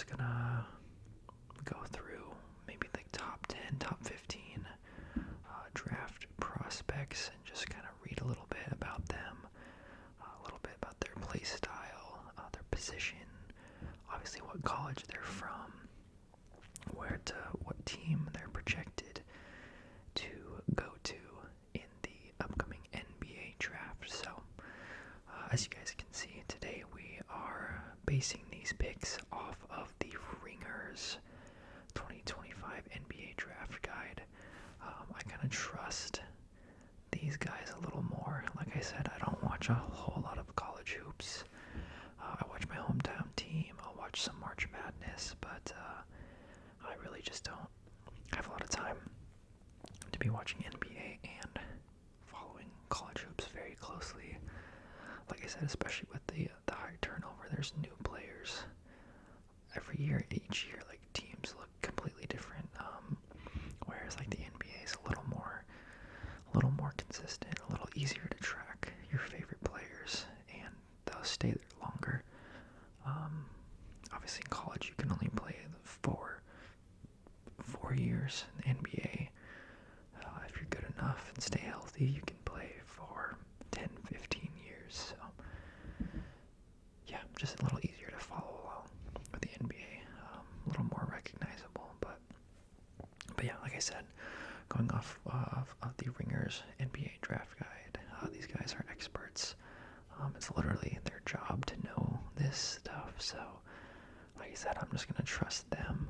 just gonna go through maybe like top 10, top 15 draft prospects and just kind of read a little bit about them, a little bit about their play style, their position, obviously what college they're from, what team they're projected to go to in the upcoming NBA draft. So, as you guys can see, today we are basing these picks off of the Ringers 2025 NBA Draft Guide. I kind of trust these guys a little more. Like I said, I don't watch a whole lot of college hoops. I watch my hometown team. I'll watch some March Madness, but I really just don't have a lot of time to be watching NBA and following college hoops very closely. Like I said, especially with the high turnover, there's new players every year. Each year, like teams look completely different. Whereas like the NBA is a little more consistent, a little easier to track your favorite players, and they'll stay there longer. Obviously, in college, you can only play the 4 years. In the NBA, if you're good enough and stay healthy, you can play for 10, 15 years. So, yeah, just a little easier to follow along with the NBA, a little more recognizable. But yeah, like I said, going off of the Ringers NBA Draft Guide, these guys are experts. It's literally their job to know this stuff. So, like I said, I'm just gonna trust them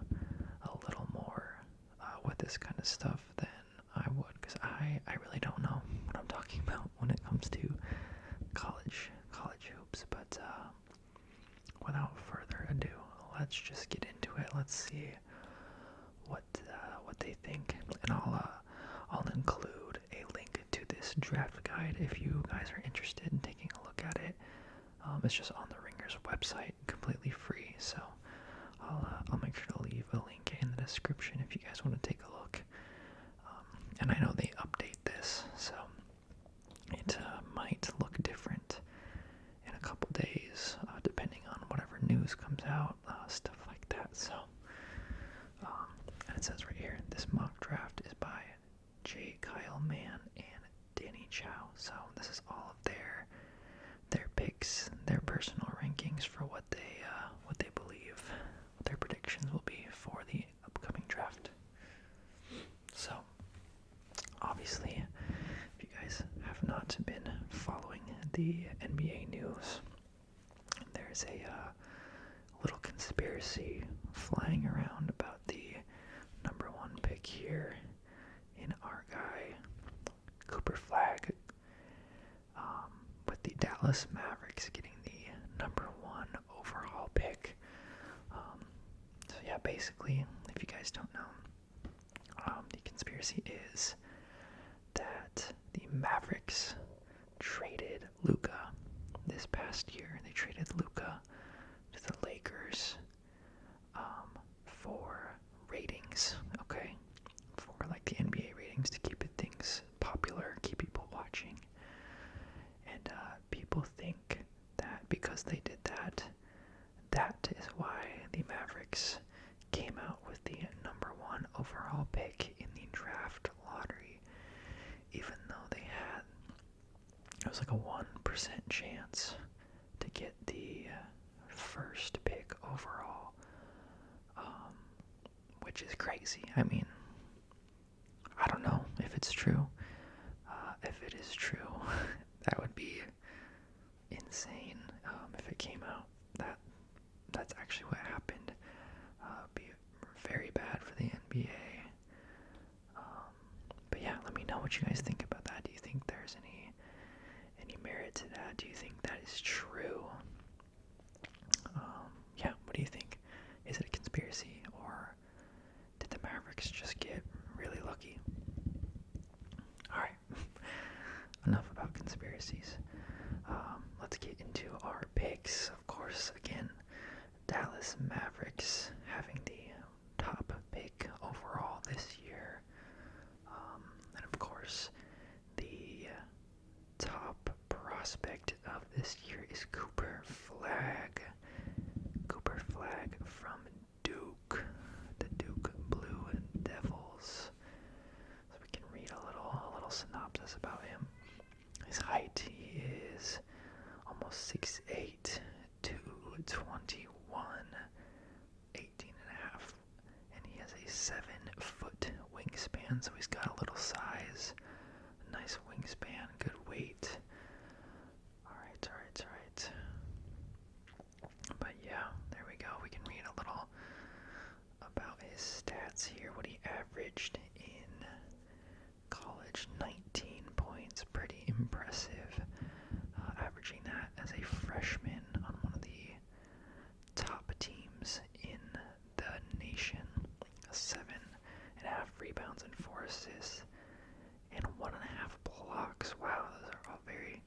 a little more with this kind of stuff than I would, because I really don't know what I'm talking about when it comes to college hoops. But without further ado, let's just get into it. Let's see what they think, and I'll include a link to this draft guide if you guys are interested in taking a look at it. It's just on the Ringers website, completely free. So I'll make sure to leave a link in the description if you guys want to take a look. And I know they update this, so it might look different in a couple days, depending on whatever news comes out, stuff like that. So, and it says right here, this mock draft is by J. Kyle Mann and Danny Chow. So this is all of their picks, their personal rankings for what they believe, what their predictions will be for the upcoming draft. So, obviously, if you guys have not been following the NBA news, there's a little conspiracy flying around about the number one pick here in our guy, Cooper Flagg, with the Dallas Mavericks getting the number one overall pick. So yeah, basically, if you guys don't know, the conspiracy is that the Mavericks traded Luka this past year. They traded Luka to the Lakers for ratings, okay? For like the NBA ratings, to keep things popular, keep people watching. And people think that because they did that, that is why the Mavericks came out with the number one overall pick in the draft lottery, even though it was like a 1% chance to get the first pick overall, which is crazy. I mean, I don't know if it's true. If it is true, that would be insane. If it came out that's actually what happened, it'd be very bad for the NBA. But yeah, let me know what you guys think about that. Do you think there's any merit to that? Do you think that is true? Yeah, what do you think? Is it a conspiracy, or did the Mavericks just get really lucky? Alright, enough about conspiracies. Let's get into our picks. Of course, again, Dallas Mavericks having the top pick overall this year. And of course, the top prospect of this year is Cooper Flagg. Cooper Flagg from His height is almost 6'8", 221, 18 and a half, and he has a 7-foot wingspan, so he's got a little size, a nice wingspan, good weight. Alright. But yeah, there we go. We can read a little about his stats here, what he averaged in college. 19 points, pretty impressive. Averaging that as a freshman on one of the top teams in the nation. 7.5 rebounds and 4 assists, and 1.5 blocks. Wow, those are all very,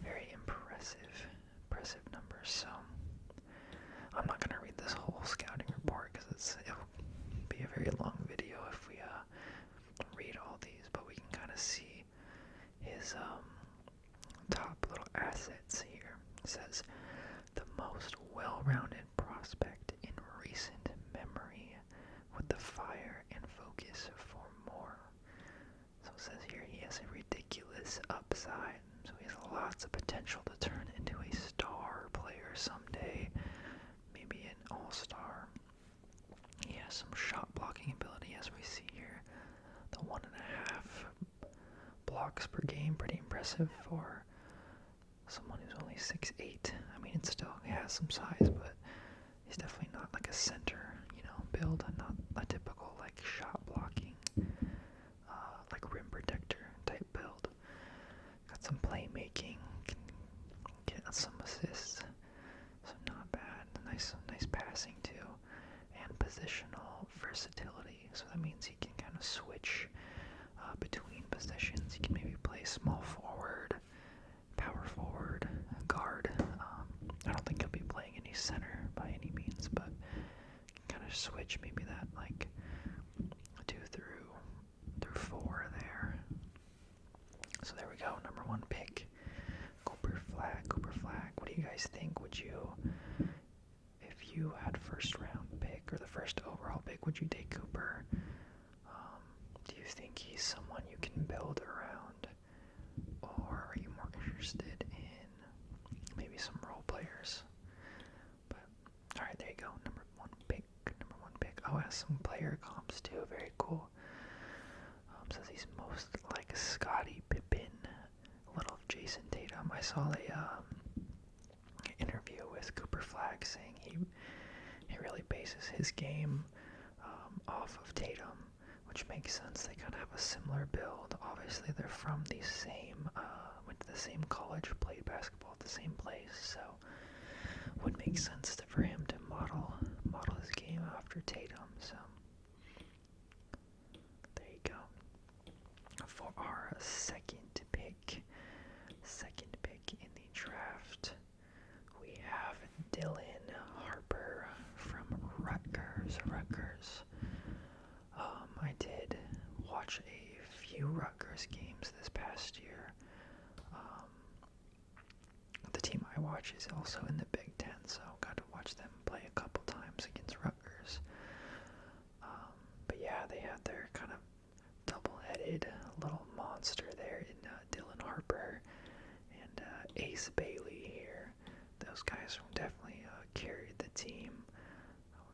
very impressive numbers. So I'm not going to read this whole scouting report because it'll be a very long video if we read all these, but we can kind of see his top little assets here. It says, the most well-rounded prospect in recent memory with the fire and focus for more. So it says here he has a ridiculous upside, so he has lots of potential to turn into a star player someday, maybe an all-star. He has some shot blocking ability, as we see here. The 1.5 blocks per game, pretty impressive for someone who's only 6'8". I mean, it still has some size, but he's definitely not like a center, build, not a typical like shot blocking, like rim protector type build. Got some playmaking, can get some assists, so not bad. Nice passing too, and positional versatility. So that means he can kind of switch between positions. He can maybe play small forward, power forward, guard. I don't think he'll be playing any center by any means, but can kind of switch maybe that like 2 through 4 there. So there we go. Number 1 pick, Cooper Flagg. What do you guys think? Would you, if you had first round pick or the first overall pick, would you take Cooper? Do you think he's someone you can build around, or are you more interested in maybe some role players? But alright, there you go. Number one pick. Oh, has some player comps too. Very cool. Says he's most like Scottie Pippen, a little of Jason Tatum. I saw a interview with Cooper Flagg saying he really bases his game off of Tatum, which makes sense. They kind of have a similar build. Obviously, they're from the same, went to the same college, played basketball at the same place, so it would make sense for him to model his game after Tatum. So there you go. For our second pick in the draft, we have Dylan Harper from Rutgers. I did watch a few Rutgers games this past year. The team I watch is also in the Big Ten, so got to watch them play a couple times against Rutgers. But yeah, they had their kind of double-headed little monster there in Dylan Harper and Ace Bailey here. Those guys definitely carried the team.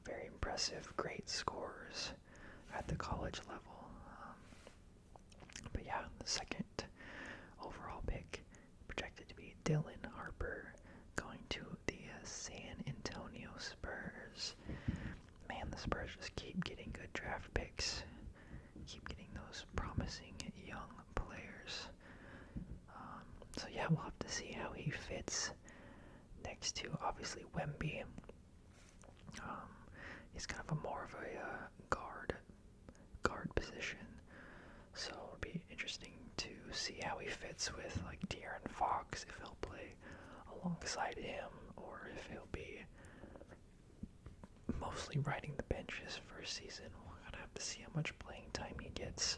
Very impressive, great scores at the college level. But yeah, the second overall pick projected to be Dylan Harper, going to the San Antonio Spurs. Man, the Spurs just keep getting good draft picks, keep getting those promising young players. So yeah, we'll have to see how he fits next to, obviously, Wemby. He's kind of more of a guard position, so it'll be interesting to see how he fits with like De'Aaron Fox, if he'll play alongside him or if he'll be mostly riding the bench his first season. We'll kind of have to see how much playing time he gets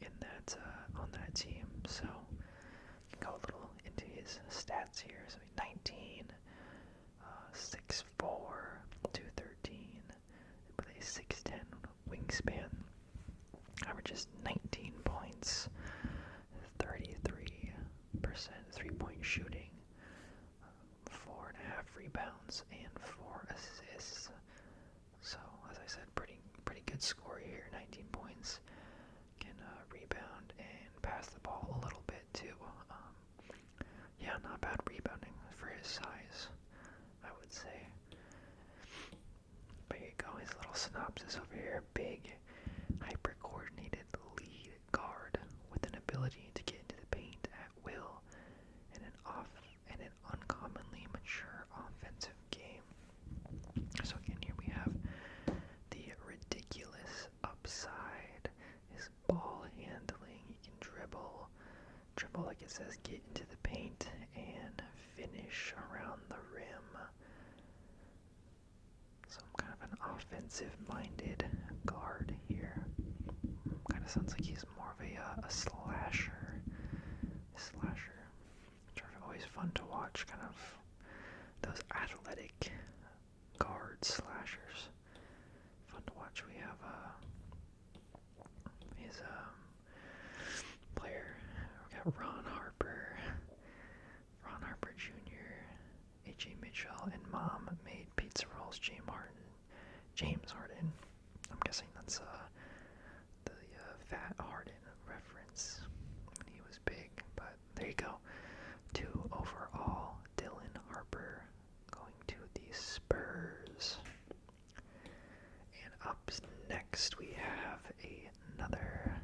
in that on that team. So we can go a little into his stats here. So 19, 6'4", 213, with a 6'10" wingspan. Averages 19 points, 33 shooting, 4.5 rebounds, and 4 assists. So, as I said, pretty good score here. 19 points. Can rebound and pass the ball a little bit too. Yeah, not bad rebounding for his size, I would say. But here you go, his little synopsis over here. Big, hyper-coordinated lead guard with an ability to get into the paint at will and an uncommonly mature offensive game. So again, here we have the ridiculous upside. His ball handling, he can dribble like it says, get into the paint and finish around the rim. So I'm kind of an offensive-minded guard here. Kind of sounds like he's more of a slasher. Which are always fun to watch, kind of those athletic guard slashers. Fun to watch. We have his player. We got Ron Harper Jr., A.J. Mitchell, and Mom made pizza rolls. James Harden. I'm guessing that's the Fat Harden reference when he was big. But there you go. 2 overall. Dylan Harper going to the Spurs. And up next we have another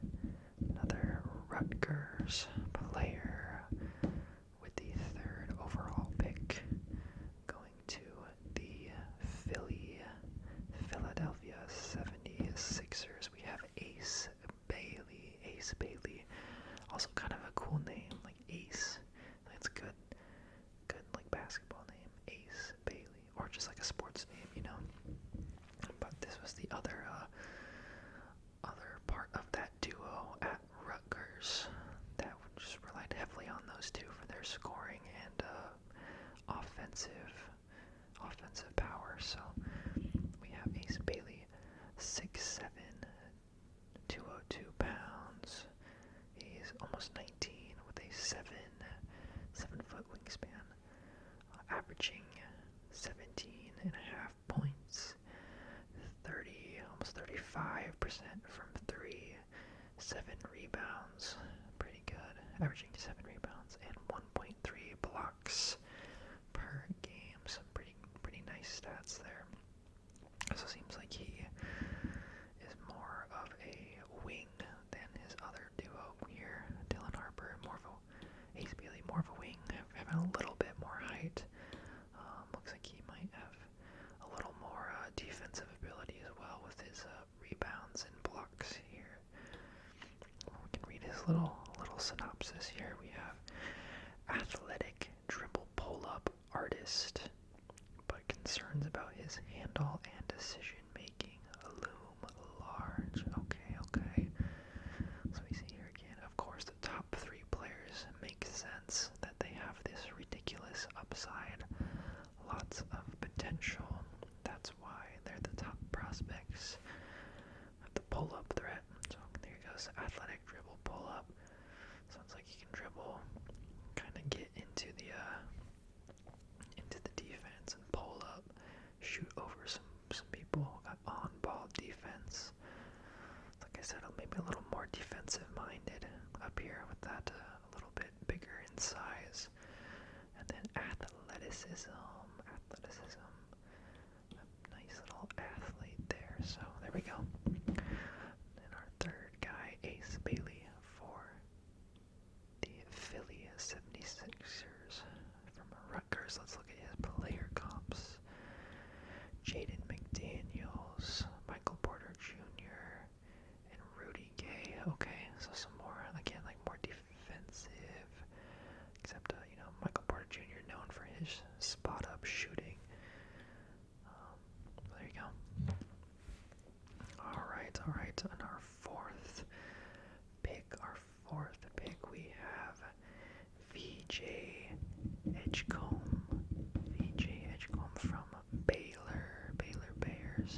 Rutgers player with the 3rd overall pick, going to the Philadelphia 76ers. We have Ace Bailey. Also kind of a cool name, like Ace. It's good like basketball name, Ace Bailey, or just like a sports name, you know. But this was the other part of that duo at Rutgers that just relied heavily on those two for their scoring and offensive power. So we have Ace Bailey, 6'7", 202 pounds. He's almost 19 with a 7-foot wingspan, averaging 17.5 points, almost 35% from 3, 7 rebounds, pretty good, averaging 7 rebounds and 1.3 blocks per game. Some pretty nice stats there. So it seems like he is more of a wing than his other duo here. Dylan Harper, Ace Bailey, more of a wing, having a little bit more height. Looks like he might have a little more defensive ability as well with his rebounds and blocks here. We can read his little synopsis here. We have athletic dribble pull-up artist, but concerns about his handle and decision making loom large. Okay. So we see here again, of course, the top 3 players make sense that they have this ridiculous upside, lots of potential. That's why they're the top prospects of the pull-up threat. So there goes, athletic dribble pull-up. Sounds like he can dribble, kind of get into the defense and pull up, shoot over some people. Got on-ball defense. Like I said, maybe a little more defensive-minded up here with that a little bit bigger in size. And then athleticism. A nice little athlete there. So there we go. And our 3rd guy, Ace Bailey for the Philly 76ers from Rutgers. Let's look at his player comps. Jaden McDaniels, Michael Porter Jr., and Rudy Gay. Okay, so some more, again, like more defensive, except, Michael Porter Jr. known for his spot-up shooting. There you go. Alright, and our fourth pick, we have VJ Edgecombe from Baylor Bears,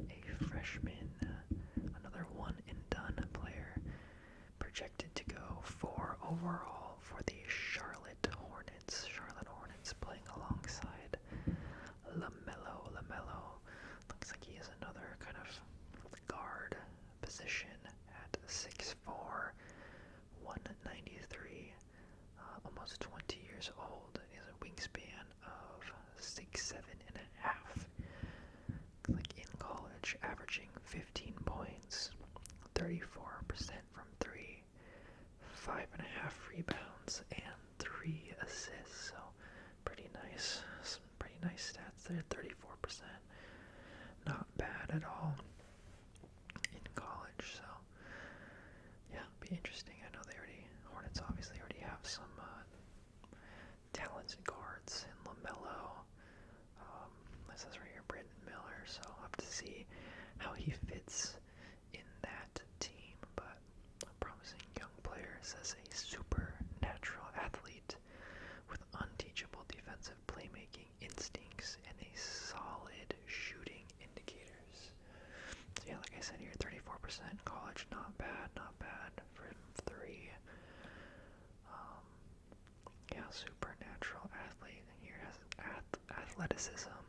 a freshman, another one-and-done player, projected to go 4 overall for the Charlotte Charlotte Hornets playing alongside LaMelo. LaMelo looks like he has another kind of guard position at 6'4", 193, almost 20 years old. He has a wingspan of 6'7.5". Like in college, averaging 15 points, 34% from 3, 5.5 rebounds, and 3 assists. So pretty nice. Some pretty nice stats there. 34%. Not bad at all in college. So yeah, be interesting. I know Hornets obviously already have some talented guards in LaMelo. This is right here, Brandon Miller. So I'll have to see how he fits in that team. But a promising young player, says a supernatural athlete with unteachable defensive playmaking instincts and a solid shooting indicators. So yeah, like I said here, 34% in college, not bad for 3. Yeah, supernatural athlete, and here has athleticism,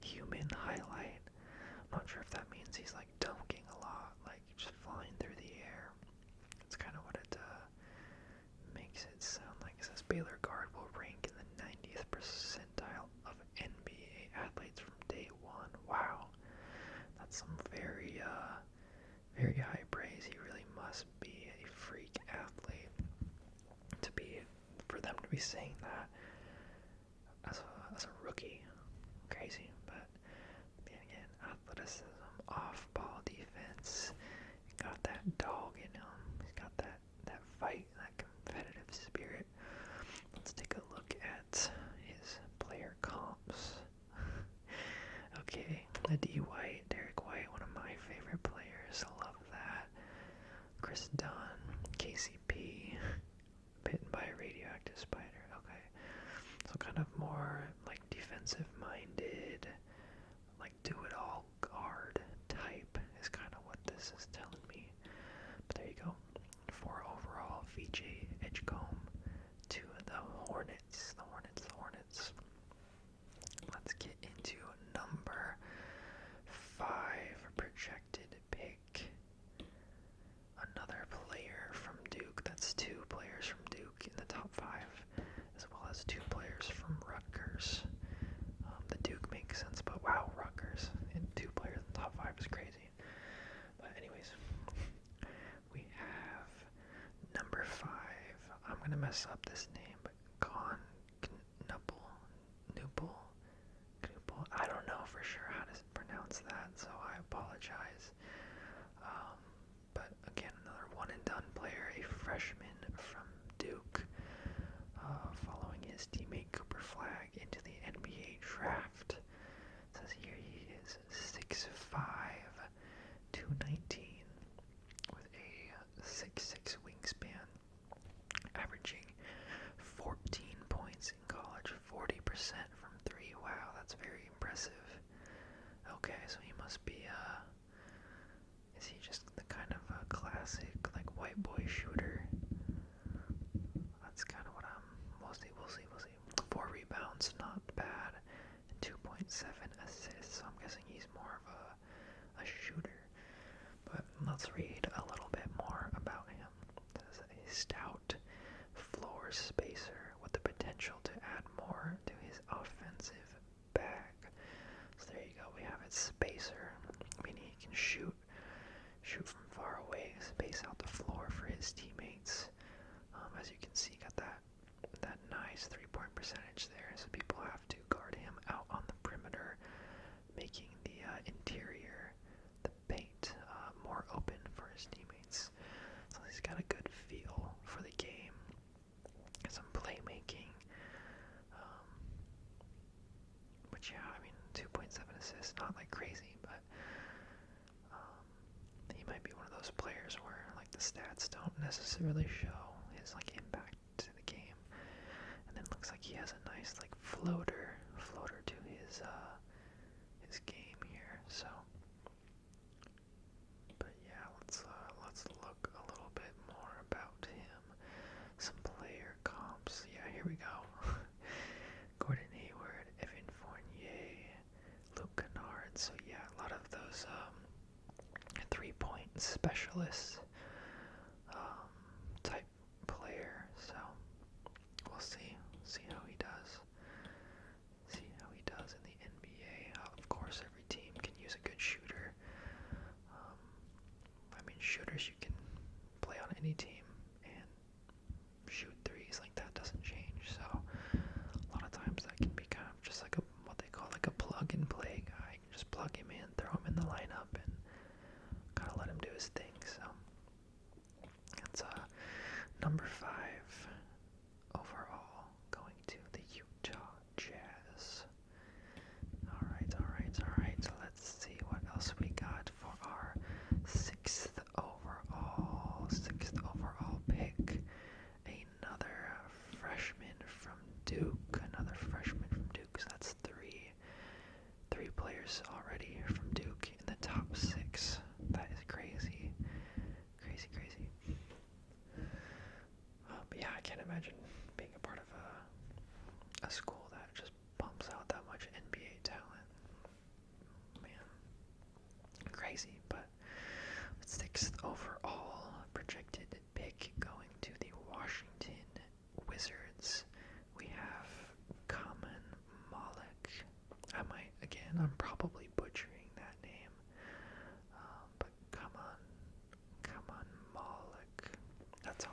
human highlight. I'm not sure if that means he's like dunking a lot, like just flying through the air. That's kind of what it makes it sound like. It says Baylor guard will rank in the 90th percentile of NBA athletes from day one. Wow, that's some very high praise. He really must be a freak athlete for them to be saying that as a rookie. Crazy, but again, athleticism, off-ball defense. He's got that dog in him. He's got that fight, that competitive spirit. Let's take a look at his player comps. Okay, Derek White, one of my favorite players. I love that. Chris Dunn, KCP, bitten by a radioactive spider. Okay, so kind of more like defensive-minded, like do-it-all guard type is kind of what this is telling me. But there you go. 4 overall, VJ Edgecombe to the Hornets. The Hornets. Let's get into number 5 projected pick. Another player from Duke. That's 2 players from Duke in the top 5, as well as 2 players from Rutgers. The Duke makes sense, but wow, Rutgers and 2 players in the top 5 is crazy. But anyways, we have number 5. I'm gonna mess up this name, but Nupel. I don't know for sure how to pronounce that, so I apologize. But again, another one and done player, a freshman from Duke, following his teammate Cooper Flagg into the NBA draft. It says here he is 6'5", 219, with a 6'6" wingspan, averaging 14 points in college, 40% from 3. Wow, that's very impressive. Okay, so he must be, is he just the kind of a classic, like, white boy shooter? That's kind of what we'll see. 4 rebounds, not bad, and 2.7 assists, so I'm guessing he's more of a shooter. But let's read a little bit more about him. This is a stout floor spacer with the potential to add more to his offensive bag. So there you go, we have it, spacer, meaning he can shoot from far away, space out the floor for his teammates. As you can see, got that nice 3-point percentage there, so people have to guard him out on the perimeter, making the interior, the paint, more open for his teammates. So he's got a good feel for the game, some playmaking, which yeah, I mean, 2.7 assists, not like crazy, but he might be one of those players where like the stats don't necessarily show his like impact to the game. And then looks like he has a nice like floater to his game here. So, but yeah, let's look a little bit more about him. Some player comps. Yeah, specialist type player. So we'll see how he does. See how he does in the NBA. Of course, every team can use a good shooter. I mean, shooters you can play on any team and shoot threes, like that doesn't change. So a lot of times that can be kind of just like what they call like a plug and play guy. You can just plug him in, throw him in the lineup, and kind of let him do his thing. So it's number 5 overall, going to the Utah Jazz. Alright, so let's see what else we got for our 6th overall pick. Another freshman from Duke. So that's three players already from Duke in the top 6. That is crazy. But yeah, I can't imagine being a part of a school that just pumps out that much NBA talent. Man, crazy. But 6th overall projected pick going to the Washington Wizards. We have Kaman Malik. I'm probably butchering that name. But Kaman Malik. That's how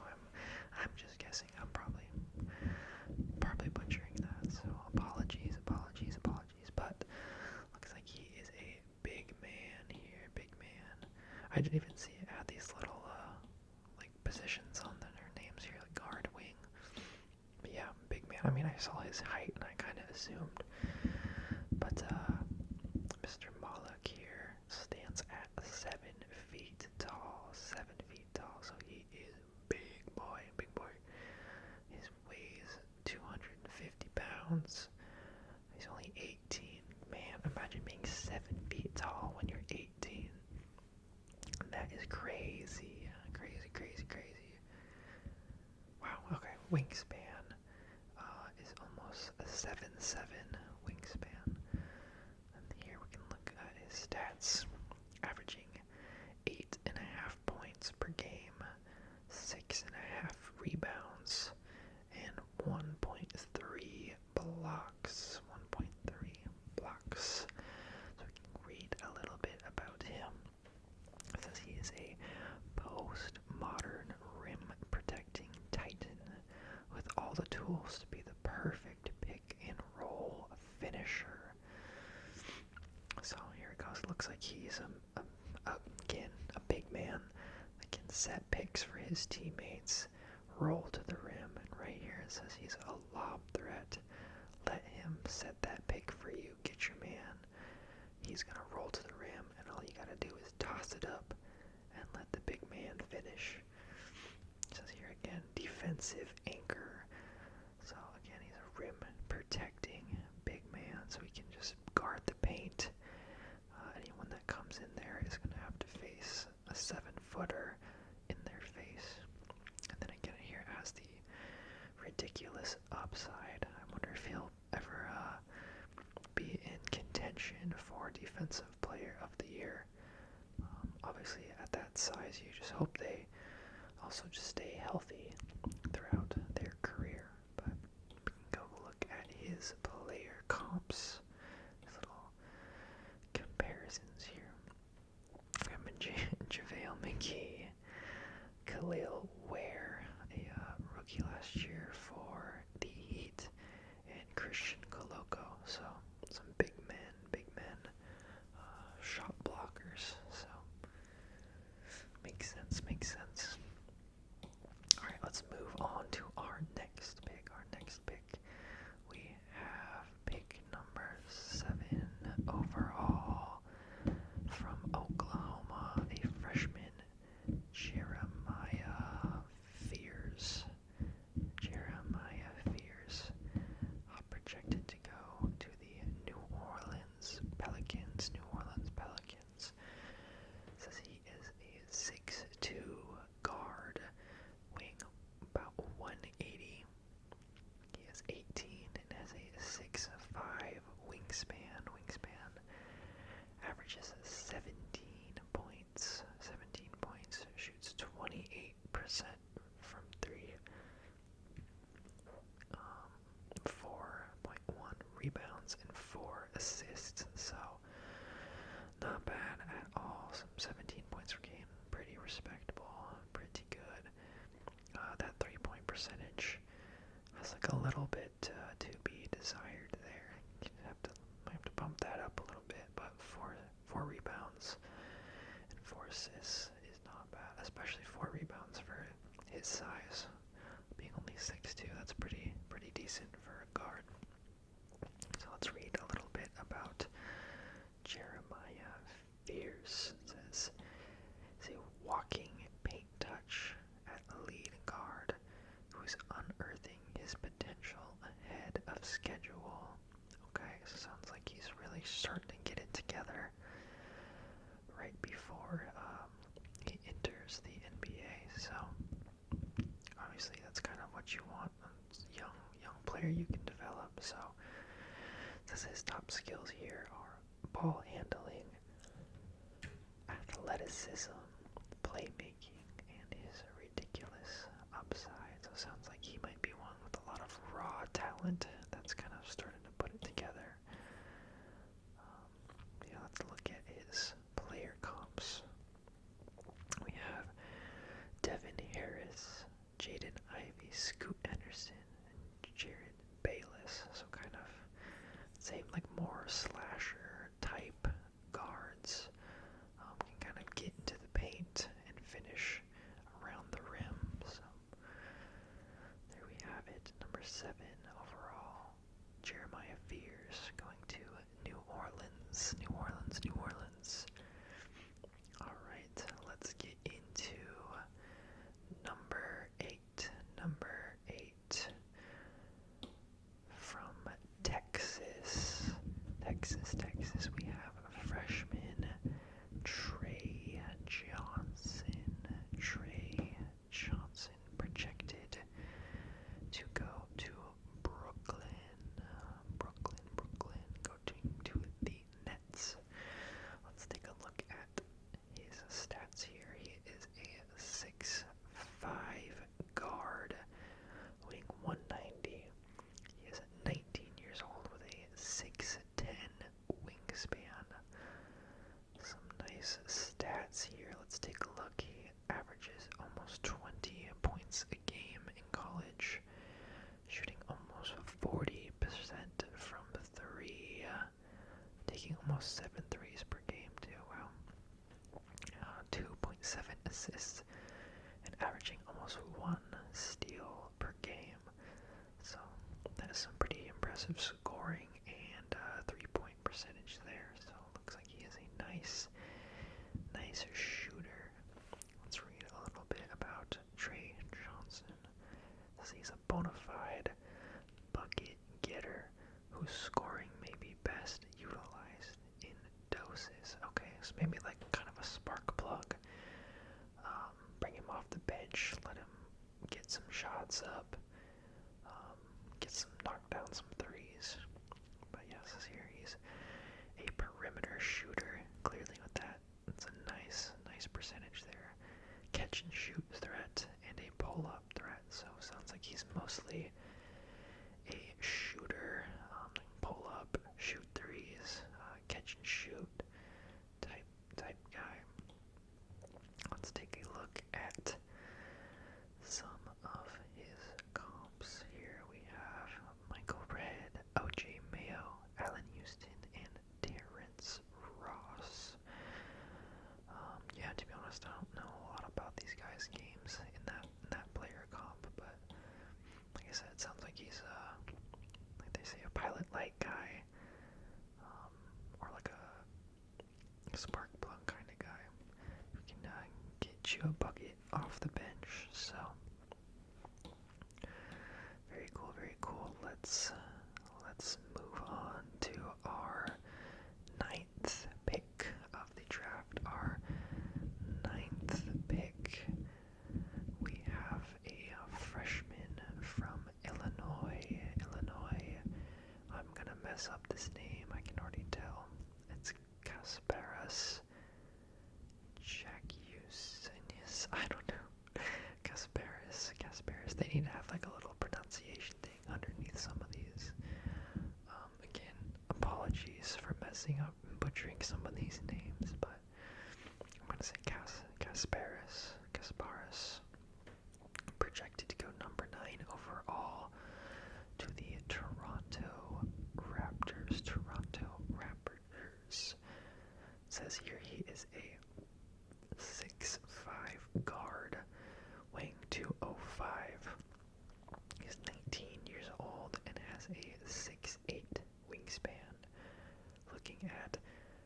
I'm just guessing. I'm probably butchering that. So apologies. But looks like he is a big man here. I didn't even see it had these little like positions on their names here, like guard, wing. But yeah, big man. I mean, I saw his height and I kind of assumed. But Mr. Malik here stands at 7 feet tall. So he is big boy. He weighs 250 pounds. He's only 18. Man, imagine being 7 feet tall when you're 18. That is crazy. Wow, okay. Wingspan is almost a 7'7" wingspan. And here we can look at his stats. Averaging 8.5 points per game, 6.5 rebounds, and 1.3 blocks. So we can read a little bit about him. It says he is a post-modern rim protecting titan with all the tools to be the perfect pick and roll finisher. So here it goes. Looks like he's again a big man that can set picks for his teammates, roll to the rim, and right here it says he's a lob threat. Let him set that pick for you. Get your man. He's gonna roll to the rim, and all you gotta do is toss it up and let the big man finish. It says here again, defensive anchor. So again, he's a rim protecting big man, so he can just guard the paint. Anyone that comes in there is gonna have to face a 7-footer in their face. And then again, here has the ridiculous upside. I wonder if he'll ever be in contention for Defensive Player of the Year. Obviously, at that size, you just hope they also just stay healthy throughout their career. But we can go look at his player comps, his little comparisons here. We have JaVale McGee, Khalil Ware, a rookie last year for the Heat, and Christian Coloco. So some big men, shot blockers. So makes sense. Alright, let's move on to our next pick. We have pick number 7 overall from Oklahoma, a freshman, Jeremiah percentage has like a little bit to be desired there. You might have to bump that up a little bit, but four rebounds and 4 assists is not bad, especially 4 rebounds for his size. Being only 6'2", that's pretty decent for a guard. So let's read a little bit about Jeremiah Fears. It says, he's a walking paint touch at lead guard who is unearthing his potential ahead of schedule. Okay, so sounds like he's really starting to get it together right before he enters the NBA. So obviously that's kind of what you want. Young player you can develop. So his top skills here are ball handling, athleticism, playmaking, and his ridiculous upside. So it sounds like he might be one with a lot of raw talent that's kind of starting to put it together. Let's look at his player comps. We have Devin Harris, Jaden Ivey, Scoot Anderson, and Jared Bayless. So kind of same like more slasher type guards. Can kind of get into the paint and finish around the rim. So there we have it. Number 7 overall, Jeremiah Fears, going to New Orleans. All right, let's get into number 8. From Texas, we have a freshman, Trey Johnson, projected to go to Brooklyn, going to the Nets. Let's take a look at his stats here. He is a 6'5" guard, weighing 190. He is 19 years old with a 6'10" wingspan. Some nice stats here. Let's take a look. He averages almost 20 points a game in college, shooting almost 40% from 3, taking almost 7 threes per game too. Wow. 2.7 assists and averaging almost 1 steal per game. So that is some pretty impressive scoring and 3-point percentage there. So it looks like he is a nice shooter. Let's read a little bit about Trey Johnson. He's a bona fide bucket getter whose scoring may be best utilized in doses. Okay, so maybe like kind of a spark plug. Bring him off the bench, let him get some shots up, knock down some threes. But yes, here he's a perimeter shooter. Clearly with that, it's a nice percentage there. Catch and shoot threat and a pull-up threat. So sounds like he's mostly a shooter, pull up, shoot threes, catch and shoot type guy. Let's take a look at some of his comps here. We have Michael Redd, OJ Mayo, Allen Houston, and Terrence Ross. To be honest, I don't know a lot about these guys' games in that player comp, but like I said, it sounds like he's like they say, a pilot light guy, or like a spark plug kind of guy who can get you a bucket off the bench. So very cool. Let's move on to our 9th pick of the draft. Our 9th pick, we have a freshman from Illinois. I'm gonna mess up this name, I can already tell. It's Kasparas Jakiusinis. I don't know. Kasparas. They need to have like a little pronunciation thing underneath some of these. Again, apologies for messing up and butchering some of these names, but I'm gonna say Kasparas. Projected to go number 9 says here he is a 6'5" guard, weighing 205. He's 19 years old and has a 6'8" wingspan. Looking at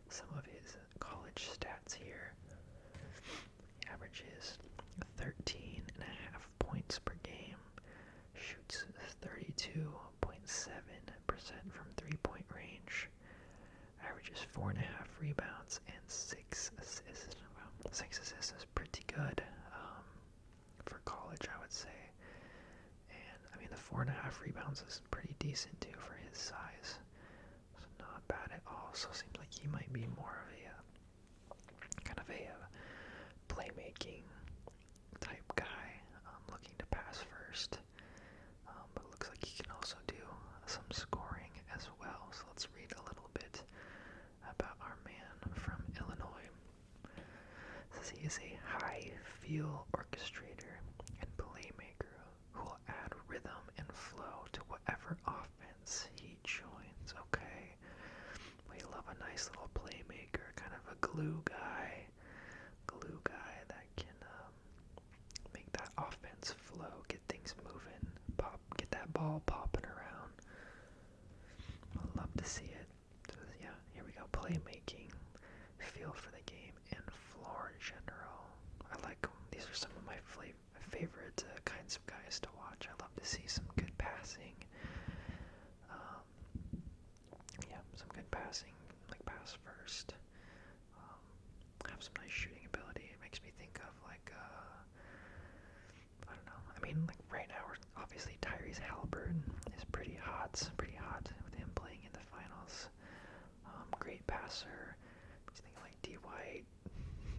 some of his college stats here, he averages 13.5 points per game, shoots 32.7% from three-point range, averages 4.5 rebounds and 6 assists. Wow, 6 assists is pretty good for college, I would say. And I mean, the 4.5 rebounds is pretty decent too for his size. So not bad at all. So seems like he might be more of a kind of a playmaking type guy, looking to pass first. But it looks like he can also do some scoring as well. So let's read a little bit about our man from Illinois. It says he is a high-feel orchestrator and playmaker who will add rhythm and flow to whatever offense he joins. Okay, we love a nice little playmaker, kind of a glue guy that can make that offense flow, get things moving, get that ball popping around. I love to see it. So yeah, here we go. Playmaking, feel for the game, and floor in general. I like them. These are some of my favorite kinds of guys to watch. I love to see some good passing. Some good passing, like pass first. Have some nice shooting ability. It makes me think of like, I don't know. I mean, like right now, obviously Tyrese Halliburton is pretty hot with him playing in the finals. Great passer. Makes me think like D. White,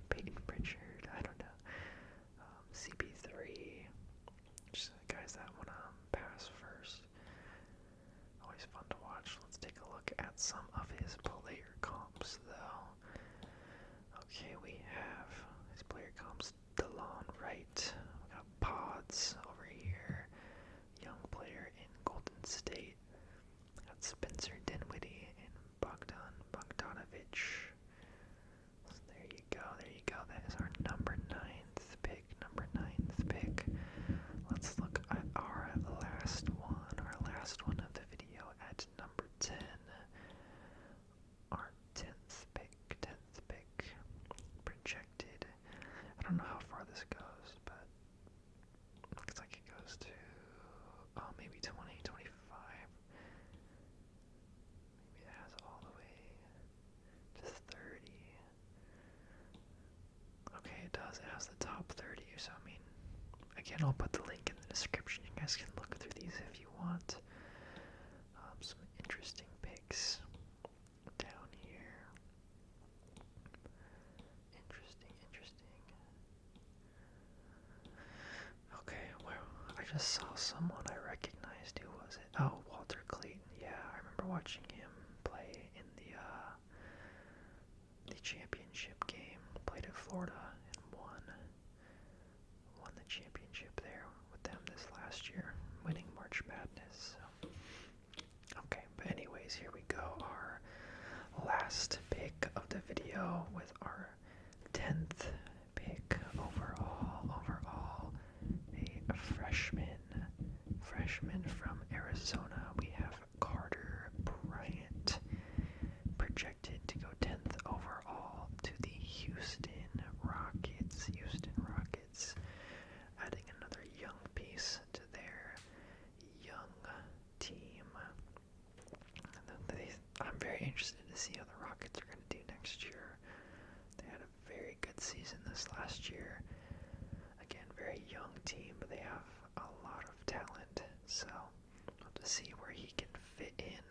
Peyton Pritchard. I don't know. CP3. Just guys that want to pass first. Always fun to watch. Let's take a look at some of his player comps, though. Okay, we have his player comps. DeLon Wright. We got Pods over here. Young player in Golden State. We got Spencer Dinwiddie and Bogdanovich. So there you go. That is our number 9th pick. Let's look at our last one of the video at number 10. Our 10th pick. Projected. I don't know how far this goes, but it looks like it goes to, maybe 2025. Maybe it has all the way to 30. Okay, it does. It has the top 30, so I mean, again, I'll put the link in the description. You guys can look through these if you want. Some interesting picks down here. Interesting. Okay, well, I just saw someone I recognized. Who was it? Oh, Walter Clayton. Yeah, I remember watching him play in the championship game. Played at Florida and won the championship there with them this last year, winning March Madness. So. Okay, but anyways, here we go. Our last pick of the video with our 10th pick overall, a freshman from Arizona. We have Carter Bryant, projected to go 10th overall to the Houston Rockets, adding another young piece to their young team. I'm very interested to see how the Rockets are going to do next year. They had a very good season this last year. Again, very young team, but they have a lot of talent. So we'll have to see where he can fit in.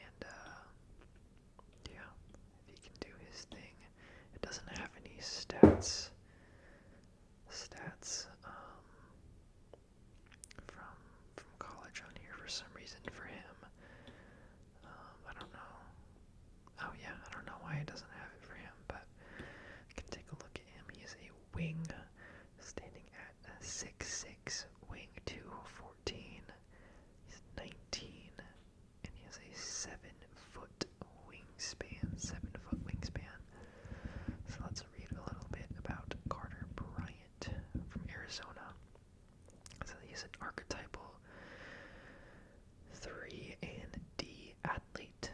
And yeah, if he can do his thing. It doesn't have any stats from college on here for some reason for him. I don't know. Oh yeah, I don't know why it doesn't have it for him, but you can take a look at him. He is a He's an archetypal 3 and D athlete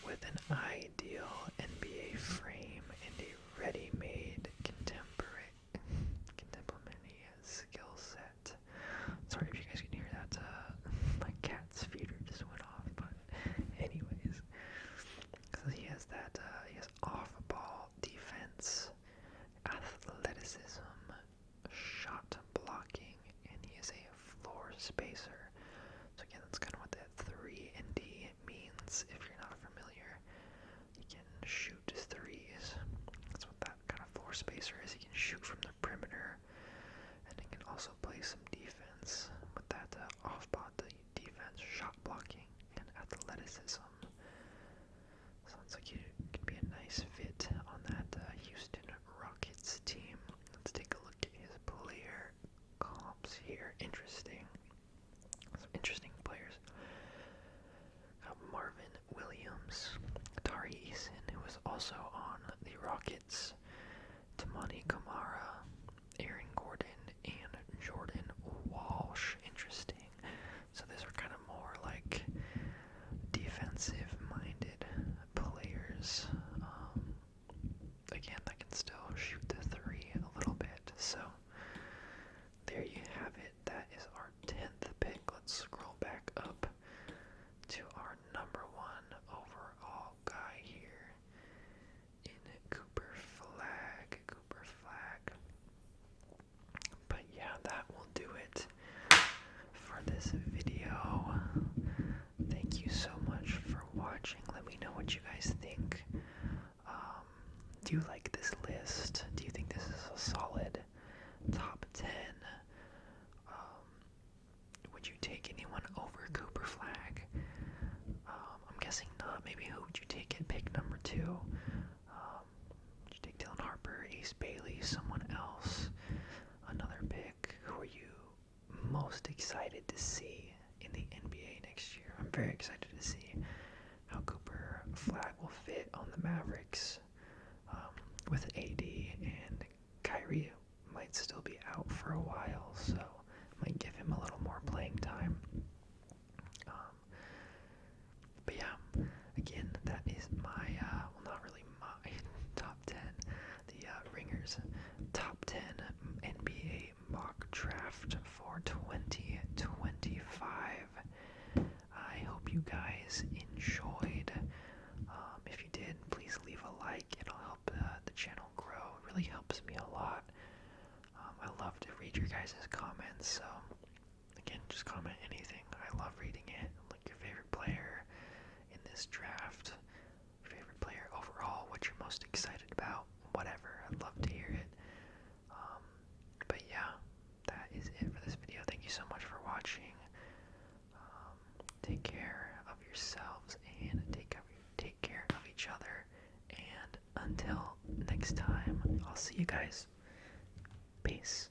with an ideal NBA frame and a ready-made contemporary skill set. Sorry if you guys can hear that. My cat's feeder just went off, but anyways, because he has that, he has off-ball defense, athleticism, shot blocking, and he is a floor spacer. So again, that's kind of what that 3 and D means. If you're not familiar, he can shoot threes. That's what that kind of floor spacer is. He can shoot from the perimeter, and he can also play some defense with that off-ball defense, shot blocking, and athleticism. Sounds like he could be a nice fit on that Houston Rockets team. Let's take a look at his player comps here. Interesting. Some interesting players. Marvin Williams, Tari Eason, who was also on the Rockets, Tamani Kamara, Aaron Gordon, and Jordan Walsh. Interesting. So these are kind of more like defensive-minded players. Again, that can still shoot the three a little bit. So there you have it. That is our 10th pick. Let's scroll back up to our number 1 overall guy here in Cooper Flagg. But yeah, that will do it for this video. Thank you so much for watching. Let me know what you guys think. Do you like this list? Do you think this is a solid top 10? Would you take anyone over Cooper Flagg? I'm guessing not. Maybe who would you take at pick number 2? Would you take Dylan Harper, Ace Bailey, someone else? Another pick? Who are you most excited to see in the NBA next year? I'm very excited to see how Cooper Flagg will fit on the Mavericks. With AD and Kyrie might still be out for a while, so might give him a little more playing time. But yeah, again, that is my, well, not really my top 10, the Ringers top 10 NBA mock draft for 2025. I hope you guys enjoyed. If you did, please leave a like. It'll help the channel grow. It really helps me a lot. I love to read your guys' comments, so again, just comment anything. I love reading it. Like your favorite player in this draft, your favorite player overall, what you're most excited about, whatever. I'd love to hear it. But yeah, that is it for this video. Thank you so much for watching. Take care of yourselves and take care of each other. And until next time, I'll see you guys. Peace.